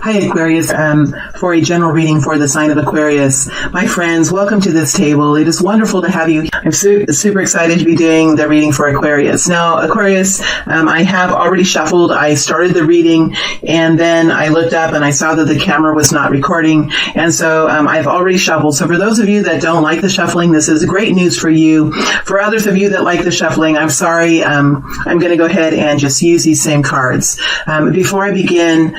Hi, Aquarius, for a general reading for the sign of Aquarius. My friends, welcome to this table. It is wonderful to have you. I'm super excited to be doing the reading for Aquarius. Now, Aquarius, I have already shuffled. I started the reading, and then I looked up and I saw that the camera was not recording, and so I've already shuffled. So for those of you that don't like the shuffling, this is great news for you. For others of you that like the shuffling, I'm sorry. I'm going to go ahead and just use these same cards. Before I begin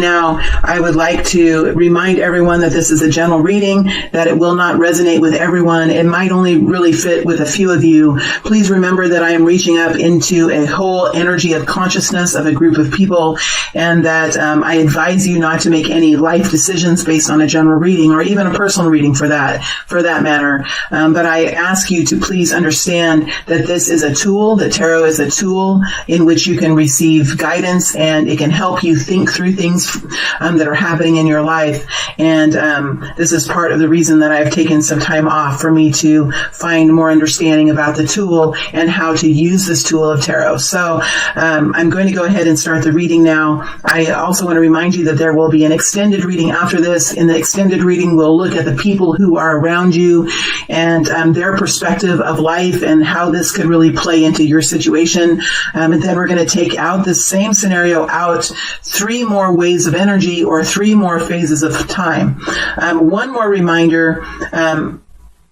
now, I would like to remind everyone that this is a general reading, that it will not resonate with everyone. It might only really fit with a few of you. Please remember that I am reaching up into a whole energy of consciousness of a group of people, and that I advise you not to make any life decisions based on a general reading, or even a personal reading for that matter. But I ask you to please understand that this is a tool, that tarot is a tool in which you can receive guidance, and it can help you think through things that are happening in your life. And this is part of the reason that I've taken some time off, for me to find more understanding about the tool and how to use this tool of tarot. So I'm going to go ahead and start the reading now. I also want to remind you that there will be an extended reading after this. In the extended reading, we'll look at the people who are around you and their perspective of life and how this could really play into your situation. And then we're going to take out the same scenario out 3 more waves of energy, or 3 more phases of time. One more reminder,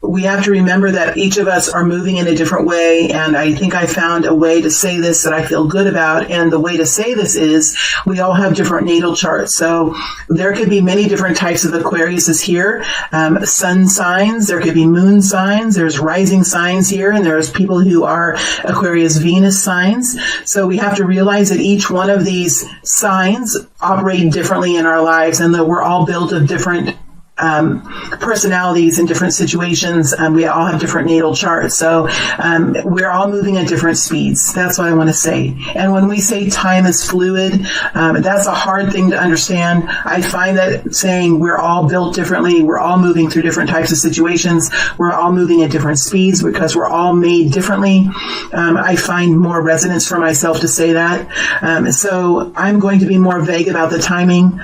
we have to remember that each of us are moving in a different way, and I think I found a way to say this that I feel good about, and the way to say this is we all have different natal charts. So there could be many different types of Aquariuses here. Sun signs, there could be moon signs, there's rising signs here, and there's people who are Aquarius Venus signs. So we have to realize that each one of these signs operate differently in our lives, and that we're all built of different personalities in different situations. We all have different natal charts. So we're all moving at different speeds. That's what I want to say. And when we say time is fluid, that's a hard thing to understand. I find that saying we're all built differently, we're all moving through different types of situations, we're all moving at different speeds because we're all made differently. I find more resonance for myself to say that. So I'm going to be more vague about the timing,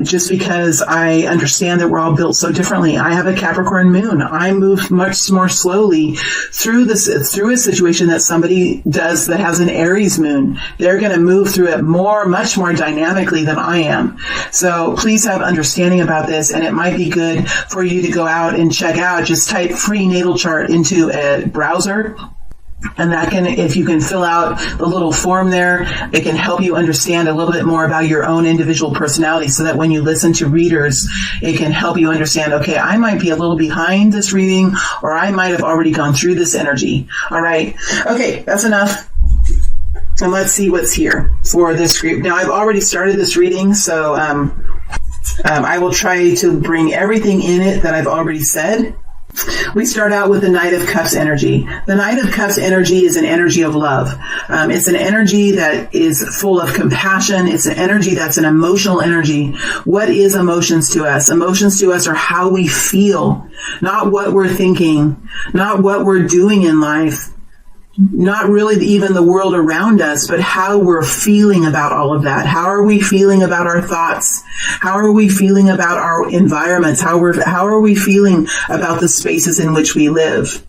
just because I understand that we're all built so differently. I have a Capricorn moon. I move much more slowly through a situation that somebody does that has an Aries moon. They're going to move through it much more dynamically than I am. So please have understanding about this, and it might be good for you to go out and check out. Just type free natal chart into a browser, and that can, if you can fill out the little form there, it can help you understand a little bit more about your own individual personality, so that when you listen to readers, it can help you understand, okay, I might be a little behind this reading, or I might have already gone through this energy. All right. Okay, that's enough. And let's see what's here for this group. Now, I've already started this reading, so I will try to bring everything in it that I've already said. We start out with the Knight of Cups energy. The Knight of Cups energy is an energy of love. It's an energy that is full of compassion. It's an energy that's an emotional energy. What is emotions to us? Emotions to us are how we feel, not what we're thinking, not what we're doing in life, not really even the world around us, but how we're feeling about all of that. How are we feeling about our thoughts? How are we feeling about our environments? How are we feeling about the spaces in which we live?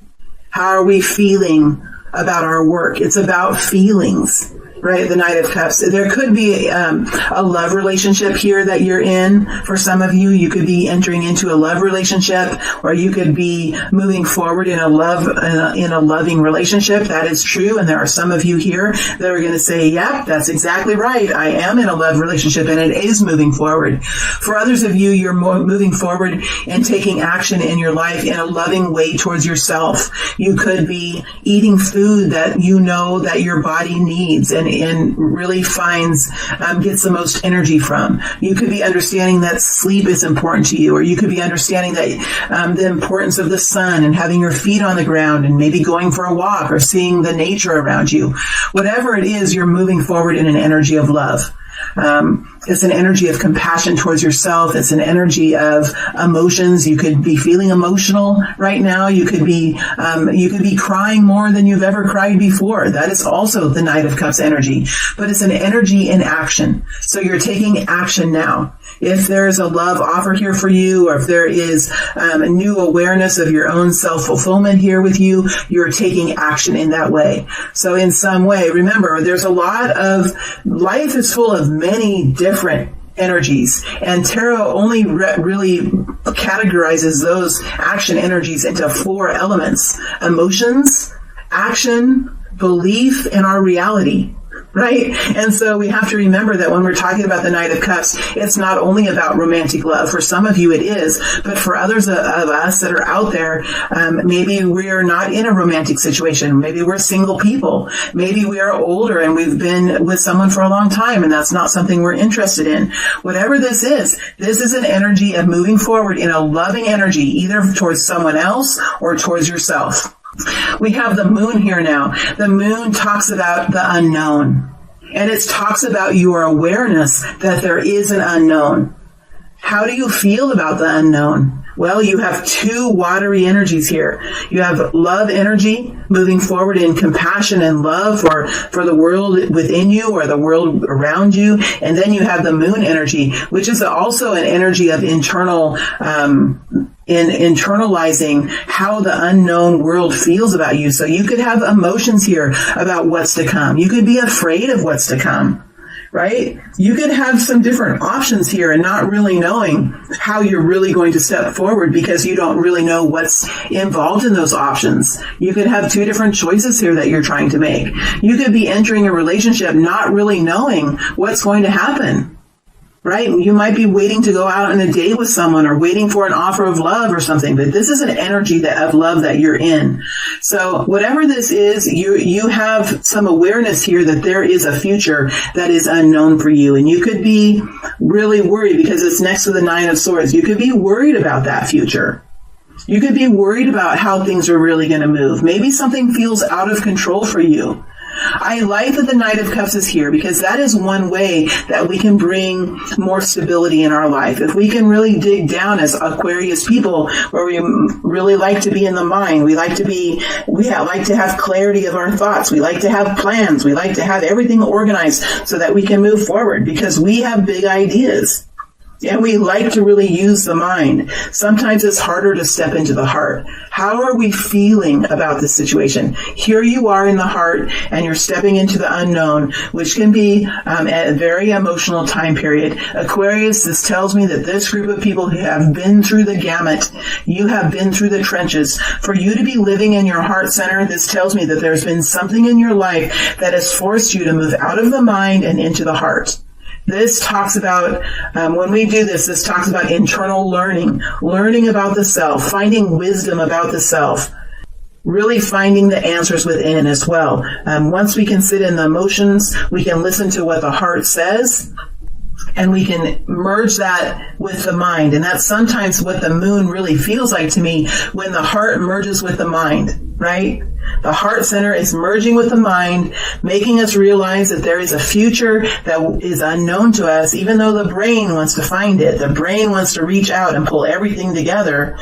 How are we feeling about our work? It's about feelings. Right, the Knight of Cups. There could be a love relationship here that you're in. For some of you, you could be entering into a love relationship, or you could be moving forward in a loving relationship. That is true, and there are some of you here that are going to say, "Yep, that's exactly right. I am in a love relationship, and it is moving forward." For others of you, you're moving forward and taking action in your life in a loving way towards yourself. You could be eating food that you know that your body needs, and really gets the most energy from. You could be understanding that sleep is important to you, or you could be understanding that the importance of the sun and having your feet on the ground and maybe going for a walk or seeing the nature around you. Whatever it is, you're moving forward in an energy of love. It's an energy of compassion towards yourself. It's an energy of emotions. You could be feeling emotional right now. You could be crying more than you've ever cried before. That is also the Knight of Cups energy, but it's an energy in action. So you're taking action now. If there's a love offer here for you, or if there is a new awareness of your own self-fulfillment here with you, you're taking action in that way. So in some way, remember, there's a lot of, life is full of many different energies, and tarot only really categorizes those action energies into 4 elements: emotions, action, belief, and our reality. Right? And so we have to remember that when we're talking about the Knight of Cups, it's not only about romantic love. For some of you it is, but for others of us that are out there, maybe we're not in a romantic situation. Maybe we're single people. Maybe we are older and we've been with someone for a long time, and that's not something we're interested in. Whatever this is an energy of moving forward in a loving energy, either towards someone else or towards yourself. We have the moon here now. The moon talks about the unknown, and it talks about your awareness that there is an unknown. How do you feel about the unknown? Well, you have 2 watery energies here. You have love energy moving forward in compassion and love for the world within you or the world around you. And then you have the moon energy, which is also an energy of internalizing how the unknown world feels about you. So you could have emotions here about what's to come. You could be afraid of what's to come, right? You could have some different options here and not really knowing how you're really going to step forward because you don't really know what's involved in those options. You could have 2 different choices here that you're trying to make. You could be entering a relationship not really knowing what's going to happen. Right? You might be waiting to go out on a date with someone or waiting for an offer of love or something, but this is an energy of love that you're in. So whatever this is, you have some awareness here that there is a future that is unknown for you. And you could be really worried because it's next to the 9 of Swords. You could be worried about that future. You could be worried about how things are really going to move. Maybe something feels out of control for you. I like that the Knight of Cups is here because that is one way that we can bring more stability in our life. If we can really dig down as Aquarius people, where we really like to be in the mind, we like to have clarity of our thoughts, we like to have plans, we like to have everything organized so that we can move forward because we have big ideas. And we like to really use the mind. Sometimes it's harder to step into the heart. How are we feeling about this situation? Here you are in the heart and you're stepping into the unknown, which can be a very emotional time period. Aquarius, this tells me that this group of people who have been through the gamut, you have been through the trenches. For you to be living in your heart center, this tells me that there's been something in your life that has forced you to move out of the mind and into the heart. This talks about, when we do this talks about internal learning about the self, finding wisdom about the self, really finding the answers within as well. Once we can sit in the emotions, we can listen to what the heart says, and we can merge that with the mind. And that's sometimes what the moon really feels like to me when the heart merges with the mind, right? The heart center is merging with the mind, making us realize that there is a future that is unknown to us, even though the brain wants to find it. The brain wants to reach out and pull everything together.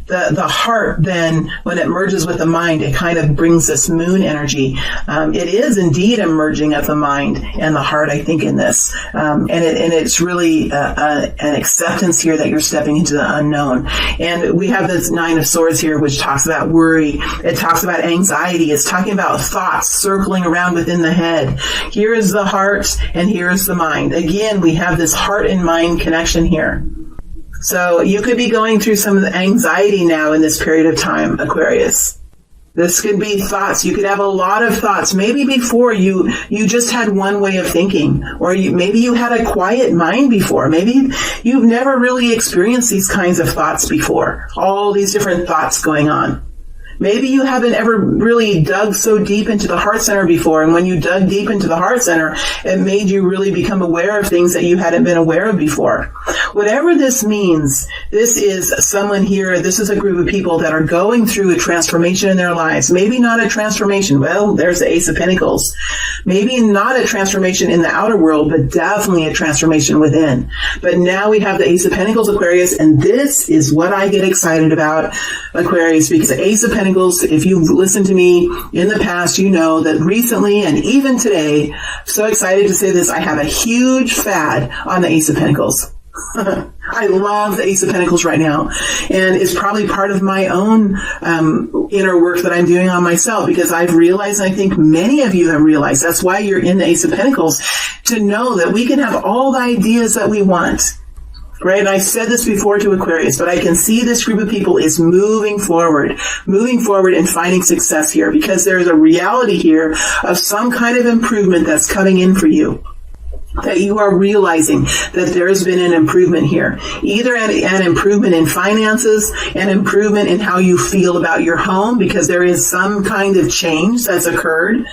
The heart then, when it merges with the mind, it kind of brings this moon energy. It is indeed a merging of the mind and the heart, I think, in this. And it's really an acceptance here that you're stepping into the unknown. And we have this 9 of Swords here, which talks about worry. It talks about anxiety. It's talking about thoughts circling around within the head. Here is the heart and here is the mind. Again, we have this heart and mind connection here. So you could be going through some of the anxiety now in this period of time, Aquarius. This could be thoughts. You could have a lot of thoughts. Maybe before you just had one way of thinking, or maybe you had a quiet mind before. Maybe you've never really experienced these kinds of thoughts before. All these different thoughts going on. Maybe you haven't ever really dug so deep into the heart center before, and when you dug deep into the heart center, it made you really become aware of things that you hadn't been aware of before. Whatever this means, this is someone here, this is a group of people that are going through a transformation in their lives. Maybe not a transformation, well, there's the Ace of Pentacles. Maybe not a transformation in the outer world, but definitely a transformation within. But now we have the Ace of Pentacles, Aquarius, and this is what I get excited about, Aquarius, because the Ace of Pentacles, if you've listened to me in the past, you know that recently and even today, I'm so excited to say this, I have a huge fad on the Ace of Pentacles. I love the Ace of Pentacles right now, and it's probably part of my own inner work that I'm doing on myself, because I've realized, and I think many of you have realized, that's why you're in the Ace of Pentacles, to know that we can have all the ideas that we want. Right? And I said this before to Aquarius, but I can see this group of people is moving forward and finding success here, because there's a reality here of some kind of improvement that's coming in for you. That you are realizing that there's been an improvement here. Either an improvement in finances, an improvement in how you feel about your home, because there is some kind of change that's occurred.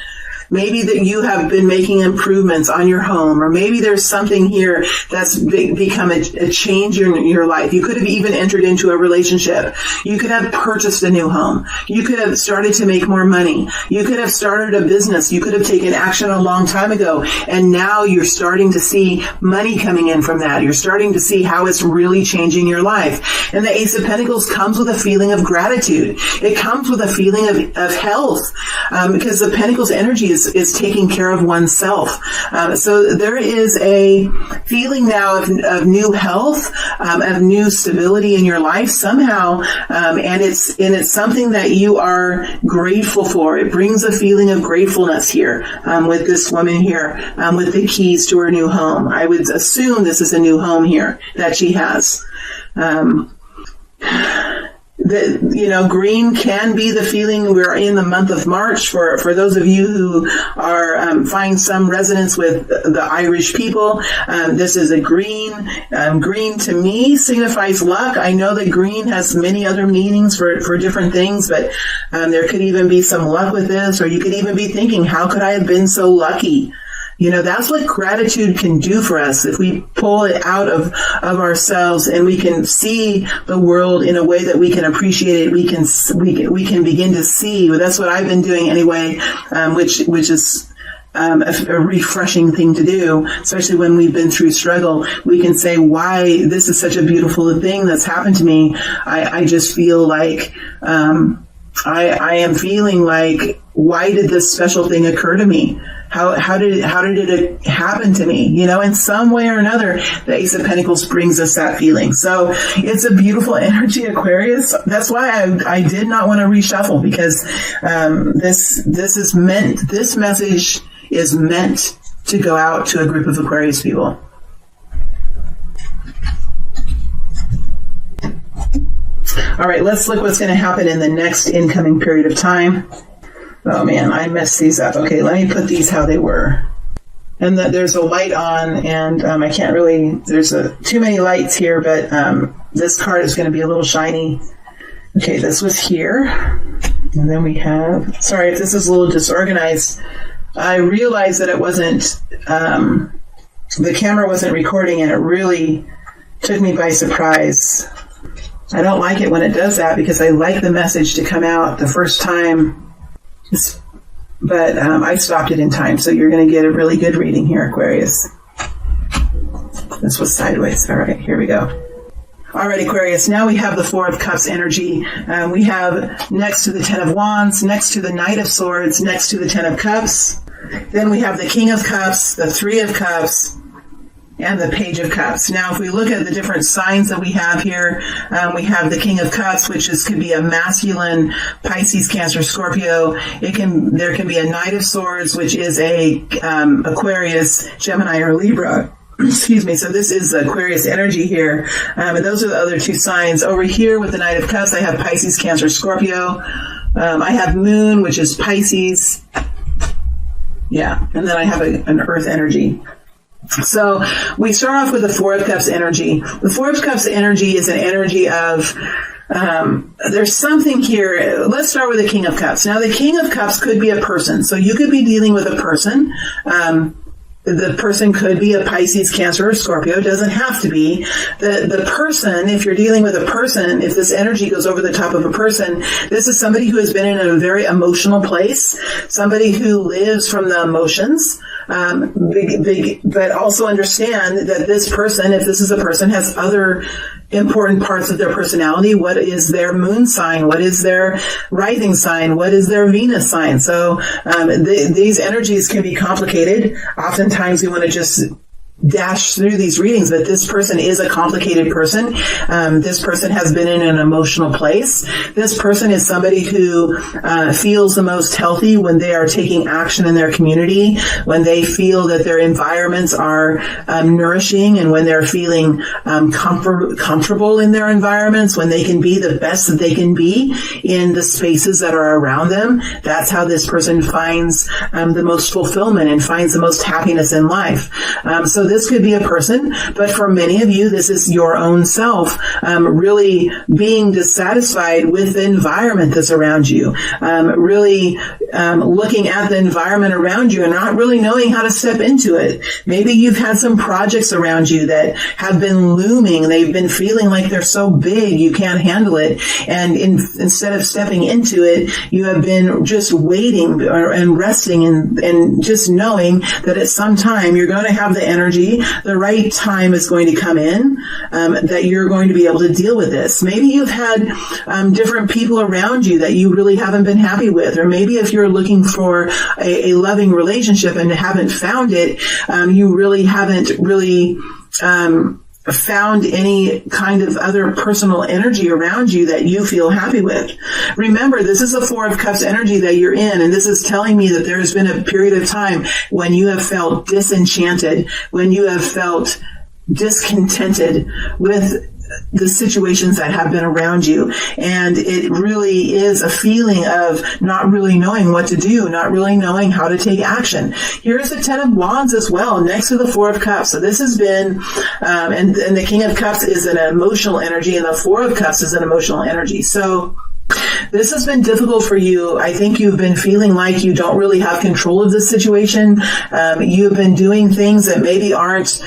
Maybe that you have been making improvements on your home, or maybe there's something here that's become a change in your life. You could have even entered into a relationship. You could have purchased a new home. You could have started to make more money. You could have started a business. You could have taken action a long time ago, and now you're starting to see money coming in from that. You're starting to see how it's really changing your life. And the Ace of Pentacles comes with a feeling of gratitude. It comes with a feeling of health, because the Pentacles energy is taking care of oneself. So there is a feeling now of new health, of new stability in your life somehow, and it's something that you are grateful for. It brings a feeling of gratefulness here with this woman here with the keys to her new home. I would assume this is a new home here that she has. Green can be the feeling. We're in the month of March. For those of you who are find some resonance with the Irish people, this is a green. Green to me signifies luck. I know that green has many other meanings for different things, but there could even be some luck with this, or you could even be thinking, how could I have been so lucky? That's what gratitude can do for us. If we pull it out of ourselves and we can see the world in a way that we can appreciate it, we can begin to see. Well, that's what I've been doing anyway, which is a refreshing thing to do, especially when we've been through struggle. We can say, why this is such a beautiful thing that's happened to me. I just feel like I am feeling like, why did this special thing occur to me? How did it happen to me? In some way or another, the Ace of Pentacles brings us that feeling. So it's a beautiful energy, Aquarius. That's why I did not want to reshuffle, because this message is meant to go out to a group of Aquarius people. All right, let's look what's going to happen in the next incoming period of time. Oh man, I messed these up. Okay, let me put these how they were. And there's a light on, and I can't really, there's too many lights here, but this card is going to be a little shiny. Okay, this was here. And then we have, sorry if this is a little disorganized. I realized that it wasn't, the camera wasn't recording, and it really took me by surprise. I don't like it when it does that, because I like the message to come out the first time. But I stopped it in time, so you're going to get a really good reading here, Aquarius. This was sideways. All right, here we go. All right, Aquarius, now we have the Four of Cups energy. We have next to the Ten of Wands, next to the Knight of Swords, next to the Ten of Cups. Then we have the King of Cups, the Three of Cups, and the Page of Cups. Now, if we look at the different signs that we have here, we have the King of Cups, which could be a masculine Pisces, Cancer, Scorpio. There can be a Knight of Swords, which is a Aquarius, Gemini, or Libra. Excuse me. So this is Aquarius energy here. And those are the other two signs. Over here with the Knight of Cups, I have Pisces, Cancer, Scorpio. I have Moon, which is Pisces. Yeah. And then I have an Earth energy. So we start off with the Four of Cups energy. The Four of Cups energy is an energy of There's something here. Let's start with the King of Cups. Now, the King of Cups could be a person. So you could be dealing with a person. The person could be a Pisces, Cancer, or Scorpio. It doesn't have to be. The person, if you're dealing with a person, if this energy goes over the top of a person, this is somebody who has been in a very emotional place, somebody who lives from the emotions, but also understand that this person, if this is a person, has other important parts of their personality. What is their moon sign? What is their rising sign? What is their Venus sign? So these energies can be complicated. Oftentimes we want to just dash through these readings, but this person is a complicated person. This person has been in an emotional place. This person is somebody who feels the most healthy when they are taking action in their community, when they feel that their environments are nourishing, and when they're feeling comfortable in their environments, when they can be the best that they can be in the spaces that are around them. That's how this person finds the most fulfillment and finds the most happiness in life. So this could be a person, but for many of you, this is your own self, really being dissatisfied with the environment that's around you, really looking at the environment around you and not really knowing how to step into it. Maybe you've had some projects around you that have been looming. They've been feeling like they're so big, you can't handle it. And instead of stepping into it, you have been just waiting and resting and just knowing that at some time you're going to have the energy, the right time is going to come in, that you're going to be able to deal with this. Maybe you've had different people around you that you really haven't been happy with, or maybe if you're looking for a loving relationship and haven't found it, you really haven't really found any kind of other personal energy around you that you feel happy with. Remember, this is a Four of Cups energy that you're in, and this is telling me that there's been a period of time when you have felt disenchanted, when you have felt discontented with the situations that have been around you. And it really is a feeling of not really knowing what to do, not really knowing how to take action. Here's the Ten of Wands as well, next to the Four of Cups. So this has been, and the King of Cups is an emotional energy, and the Four of Cups is an emotional energy. So this has been difficult for you. I think you've been feeling like you don't really have control of this situation. You've been doing things that maybe aren't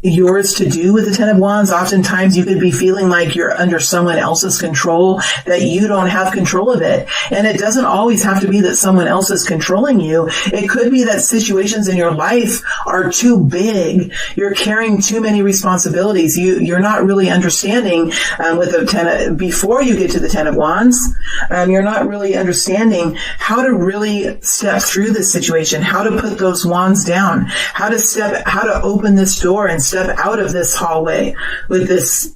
yours to do with the Ten of Wands. Oftentimes you could be feeling like you're under someone else's control, that you don't have control of it. And it doesn't always have to be that someone else is controlling you. It could be that situations in your life are too big. You're carrying too many responsibilities. You're not really understanding with the before you get to the Ten of Wands, you're not really understanding how to really step through this situation, how to put those wands down, how to open this door and step out of this hallway with this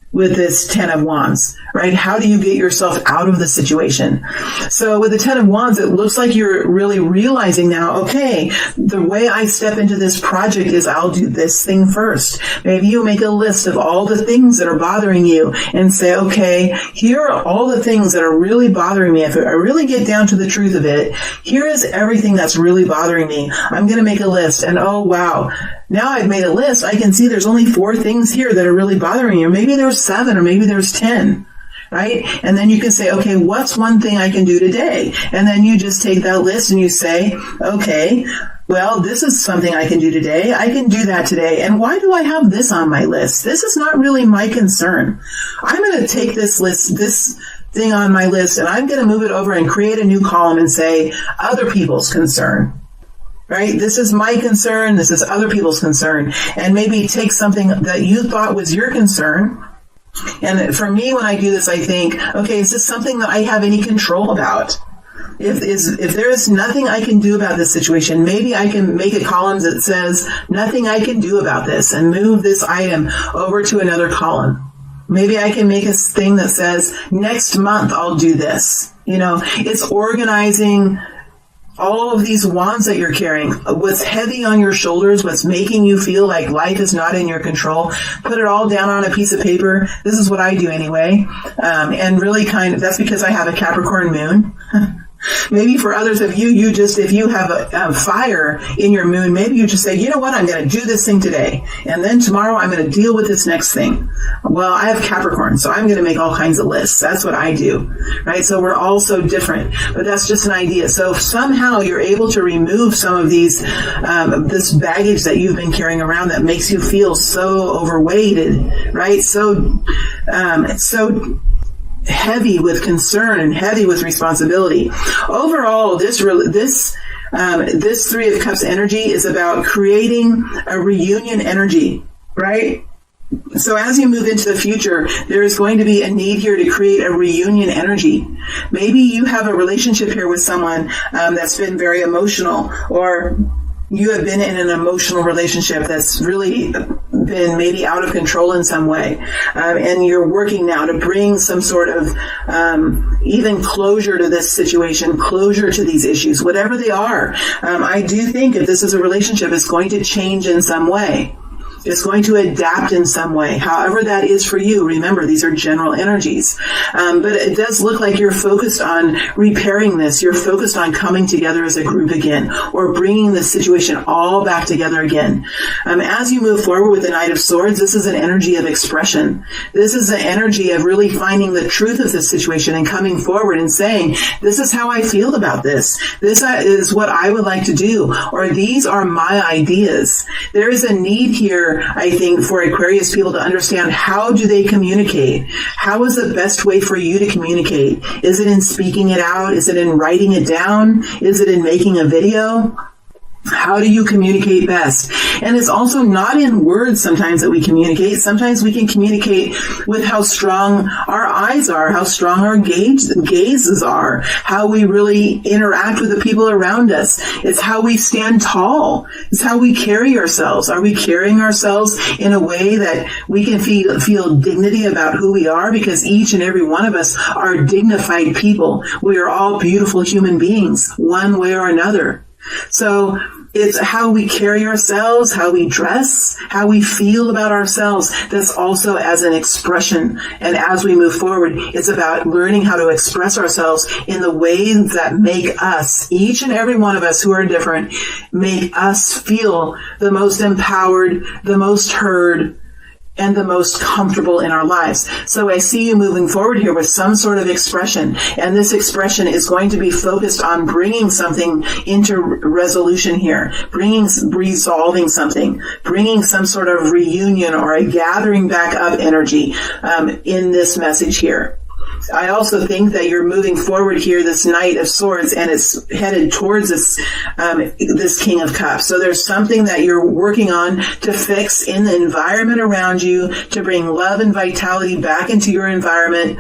Ten of Wands, right? How do you get yourself out of the situation? So with the Ten of Wands, it looks like you're really realizing now, okay, the way I step into this project is I'll do this thing first. Maybe you make a list of all the things that are bothering you and say, okay, here are all the things that are really bothering me. If I really get down to the truth of it, here is everything that's really bothering me. I'm going to make a list, and oh wow, now I've made a list. I can see there's only 4 things here that are really bothering me, or maybe there's 7, or maybe there's 10, right? And then you can say, okay, what's one thing I can do today? And then you just take that list and you say, okay, well, this is something I can do today. I can do that today. And why do I have this on my list? This is not really my concern. I'm going to take this list, this thing on my list, and I'm going to move it over and create a new column and say, other people's concern. Right? This is my concern. This is other people's concern. And maybe take something that you thought was your concern. And for me, when I do this, I think, okay, is this something that I have any control about? If there is nothing I can do about this situation, maybe I can make a column that says, nothing I can do about this, and move this item over to another column. Maybe I can make a thing that says, next month I'll do this. You know, it's organizing all of these wands that you're carrying, what's heavy on your shoulders, what's making you feel like life is not in your control, put it all down on a piece of paper. This is what I do anyway. And really that's because I have a Capricorn moon. Maybe for others of you, if you have a fire in your moon, maybe you just say, you know what, I'm going to do this thing today. And then tomorrow I'm going to deal with this next thing. Well, I have Capricorn, so I'm going to make all kinds of lists. That's what I do, right? So we're all so different, but that's just an idea. So if somehow you're able to remove some of these, this baggage that you've been carrying around that makes you feel so overweighted, right? So heavy with concern and heavy with responsibility. Overall, this Three of Cups energy is about creating a reunion energy, right? So as you move into the future, there is going to be a need here to create a reunion energy. Maybe you have a relationship here with someone that's been very emotional, or you have been in an emotional relationship that's really been maybe out of control in some way. And you're working now to bring some sort of even closure to this situation, closure to these issues, whatever they are. I do think if this is a relationship, it's going to change in some way. It's going to adapt in some way, however that is for you. Remember, these are general energies. But it does look like you're focused on repairing this. You're focused on coming together as a group again, or bringing the situation all back together again. As you move forward with the Knight of Swords, this is an energy of expression. This is an energy of really finding the truth of this situation and coming forward and saying, this is how I feel about this. This is what I would like to do, or these are my ideas. There is a need here, I think, for Aquarius people to understand, how do they communicate? How is the best way for you to communicate? Is it in speaking it out? Is it in writing it down? Is it in making a video? How do you communicate best? And it's also not in words sometimes that we communicate. Sometimes we can communicate with how strong our eyes are, how strong our gazes are, how we really interact with the people around us. It's how we stand tall. It's how we carry ourselves. Are we carrying ourselves in a way that we can feel dignity about who we are? Because each and every one of us are dignified people. We are all beautiful human beings, one way or another. So it's how we carry ourselves, how we dress, how we feel about ourselves. That's also as an expression. And as we move forward, it's about learning how to express ourselves in the ways that make us, each and every one of us who are different, make us feel the most empowered, the most heard, and the most comfortable in our lives. So I see you moving forward here with some sort of expression, and this expression is going to be focused on bringing something into resolution here, resolving something, bringing some sort of reunion or a gathering back up energy in this message here. I also think that you're moving forward here, this Knight of Swords, and it's headed towards this King of Cups. So there's something that you're working on to fix in the environment around you, to bring love and vitality back into your environment.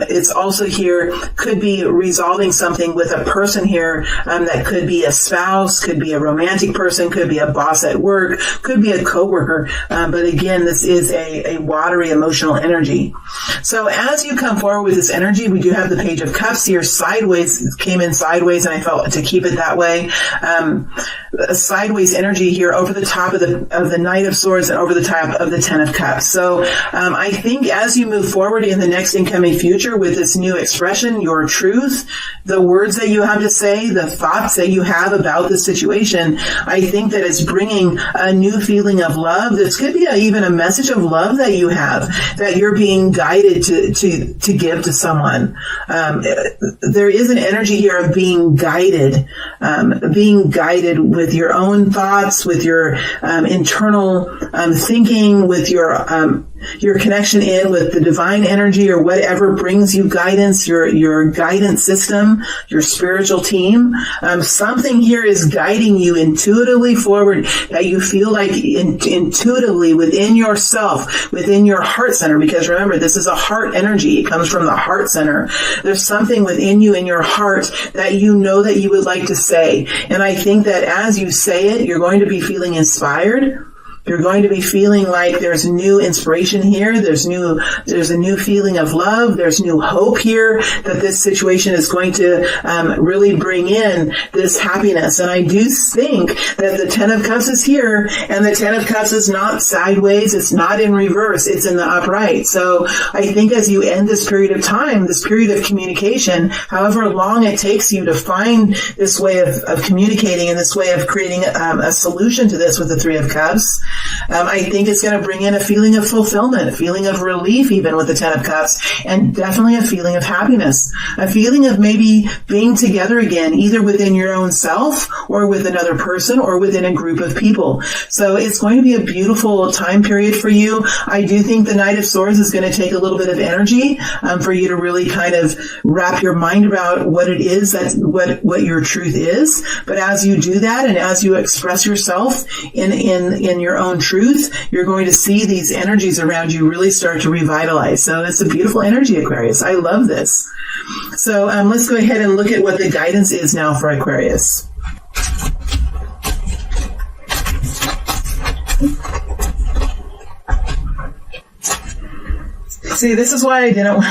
It's also here, could be resolving something with a person here that could be a spouse, could be a romantic person, could be a boss at work, could be a coworker. But again, this is a watery emotional energy. So as you come forward with this energy, we do have the Page of Cups here sideways, came in sideways, and I felt to keep it that way. A sideways energy here over the top of the Knight of Swords and over the top of the Ten of Cups. So I think as you move forward in the next incoming future with this new expression, your truth, the words that you have to say, the thoughts that you have about the situation, I think that it's bringing a new feeling of love. This could be even a message of love that you have, that you're being guided to give to someone. There is an energy here of being guided with your own thoughts, with your internal thinking, with your connection in with the divine energy or whatever brings you guidance, your guidance system, your spiritual team. Something here is guiding you intuitively forward, that you feel like intuitively within yourself, within your heart center, because remember, this is a heart energy. It comes from the heart center. There's something within you in your heart that you know that you would like to say. And I think that as you say it, you're going to be feeling inspired. You're going to be feeling like there's new inspiration here. There's a new feeling of love. There's new hope here that this situation is going to really bring in this happiness. And I do think that the Ten of Cups is here, and the Ten of Cups is not sideways. It's not in reverse. It's in the upright. So I think as you end this period of time, this period of communication, however long it takes you to find this way of communicating and this way of creating a solution to this with the Three of Cups, I think it's going to bring in a feeling of fulfillment, a feeling of relief even with the Ten of Cups, and definitely a feeling of happiness, a feeling of maybe being together again, either within your own self or with another person or within a group of people. So it's going to be a beautiful time period for you. I do think the Knight of Swords is going to take a little bit of energy for you to really kind of wrap your mind about what it is, what your truth is. But as you do that, and as you express yourself in your own truth, you're going to see these energies around you really start to revitalize. So it's a beautiful energy, Aquarius. I love this. So let's go ahead and look at what the guidance is now for Aquarius. See, this is why I didn't...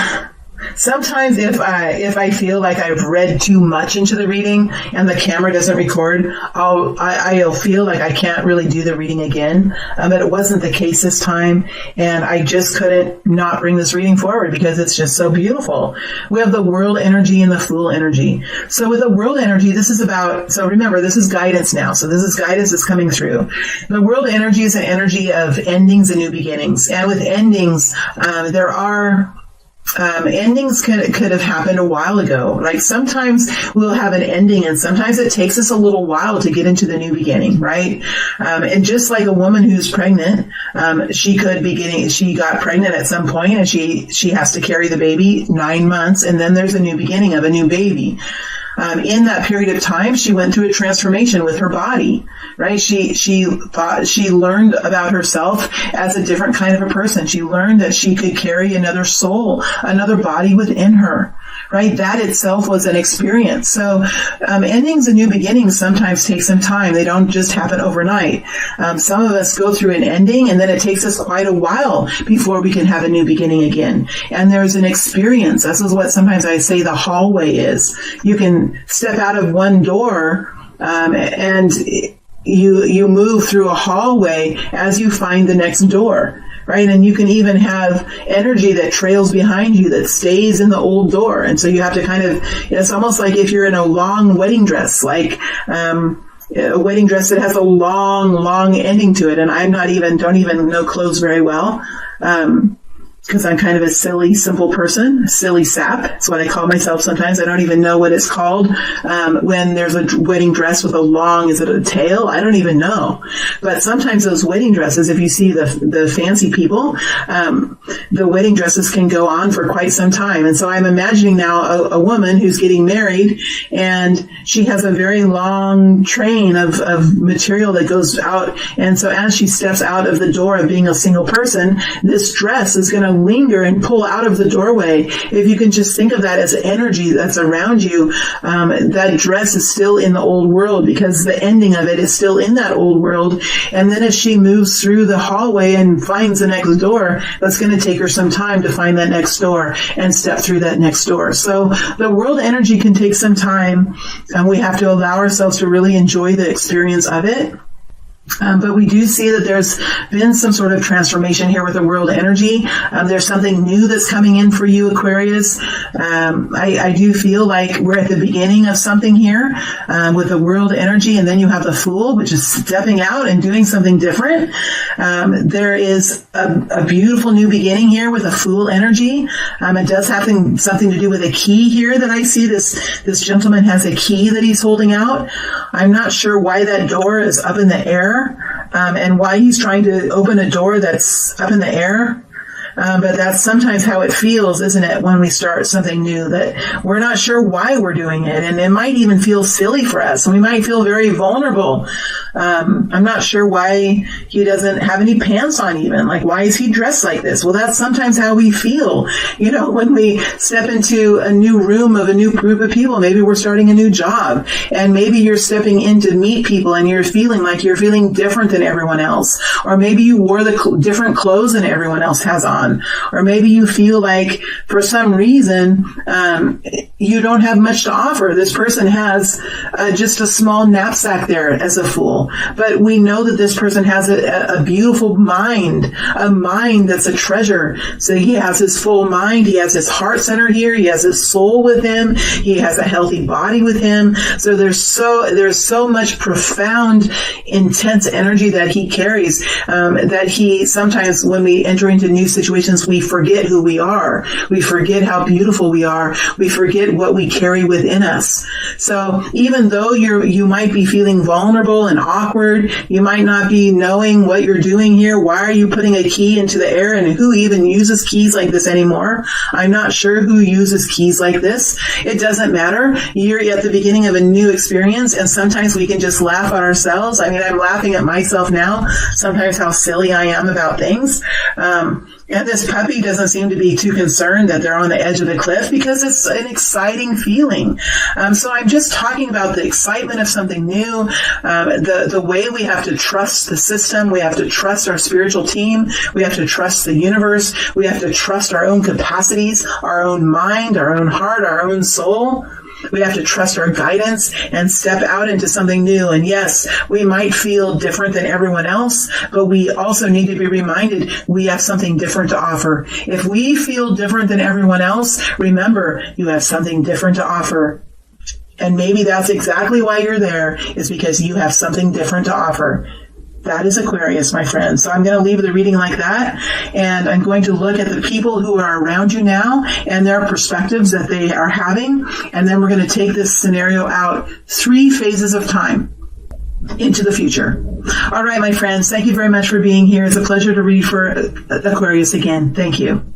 Sometimes if I feel like I've read too much into the reading and the camera doesn't record, I'll feel like I can't really do the reading again. But it wasn't the case this time, and I just couldn't not bring this reading forward because it's just so beautiful. We have the World energy and the Fool energy. So with the World energy, this is about, so remember, this is guidance now. So this is guidance that's coming through. The World energy is an energy of endings and new beginnings. And with endings, there are... endings could have happened a while ago. Like sometimes we'll have an ending and sometimes it takes us a little while to get into the new beginning, right? And just like a woman who's pregnant, she got pregnant at some point and she has to carry the baby 9 months, and then there's a new beginning of a new baby. In that period of time, she went through a transformation with her body, right? She learned about herself as a different kind of a person. She learned that she could carry another soul, another body within her, right? That itself was an experience. So, endings and new beginnings sometimes take some time. They don't just happen overnight. Some of us go through an ending and then it takes us quite a while before we can have a new beginning again. And there's an experience. This is what sometimes I say the hallway is. You can step out of one door, and you move through a hallway as you find the next door, right? And you can even have energy that trails behind you that stays in the old door. And so you have to kind of, it's almost like if you're in a long wedding dress, like, a wedding dress that has a long ending to it. And don't even know clothes very well. Because I'm kind of a silly, simple person, a silly sap. That's what I call myself sometimes. I don't even know what it's called. When there's a wedding dress with a long, is it a tail? I don't even know. But sometimes those wedding dresses, if you see the fancy people, the wedding dresses can go on for quite some time. And so I'm imagining now a woman who's getting married and she has a very long train of material that goes out. And so as she steps out of the door of being a single person, this dress is going to linger and pull out of the doorway. If you can just think of that as energy that's around you, that dress is still in the old world because the ending of it is still in that old world. And then as she moves through the hallway and finds the next door, that's going to take her some time to find that next door and step through that next door. So the World energy can take some time, and we have to allow ourselves to really enjoy the experience of it. But we do see that there's been some sort of transformation here with the World energy. There's something new that's coming in for you, Aquarius. I do feel like we're at the beginning of something here with the World energy, and then you have the Fool, which is stepping out and doing something different. There is a beautiful new beginning here with a Fool energy. It does have something to do with a key here that I see. This gentleman has a key that he's holding out. I'm not sure why that door is up in the air. And why he's trying to open a door that's up in the air. But that's sometimes how it feels, isn't it, when we start something new, that we're not sure why we're doing it. And it might even feel silly for us. And we might feel very vulnerable. I'm not sure why he doesn't have any pants on even. Like, why is he dressed like this? Well, that's sometimes how we feel, when we step into a new room of a new group of people. Maybe we're starting a new job, and maybe you're stepping in to meet people and you're feeling different than everyone else. Or maybe you wore the different clothes than everyone else has on. Or maybe you feel like for some reason, you don't have much to offer. This person has just a small knapsack there as a fool. But we know that this person has a beautiful mind, a mind that's a treasure. So he has his full mind. He has his heart center here. He has his soul with him. He has a healthy body with him. So there's so much profound, intense energy that he carries, that he sometimes, when we enter into new situations, we forget who we are. We forget how beautiful we are. We forget what we carry within us. So even though you might be feeling vulnerable and awkward, you might not be knowing what you're doing here. Why are you putting a key into the air, and who even uses keys like this anymore? I'm not sure who uses keys like this. It doesn't matter. You're at the beginning of a new experience, and sometimes we can just laugh at ourselves. I mean, I'm laughing at myself now, sometimes how silly I am about things. And this puppy doesn't seem to be too concerned that they're on the edge of the cliff, because it's an exciting feeling. So I'm just talking about the excitement of something new, the way we have to trust the system. We have to trust our spiritual team. We have to trust the universe. We have to trust our own capacities, our own mind, our own heart, our own soul. We have to trust our guidance and step out into something new. And yes, we might feel different than everyone else, but we also need to be reminded we have something different to offer. If we feel different than everyone else, remember, you have something different to offer. And maybe that's exactly why you're there, is because you have something different to offer. That is Aquarius, my friends. So I'm going to leave the reading like that, and I'm going to look at the people who are around you now and their perspectives that they are having, and then we're going to take this scenario out 3 phases of time into the future. All right, my friends, thank you very much for being here. It's a pleasure to read for Aquarius again. Thank you.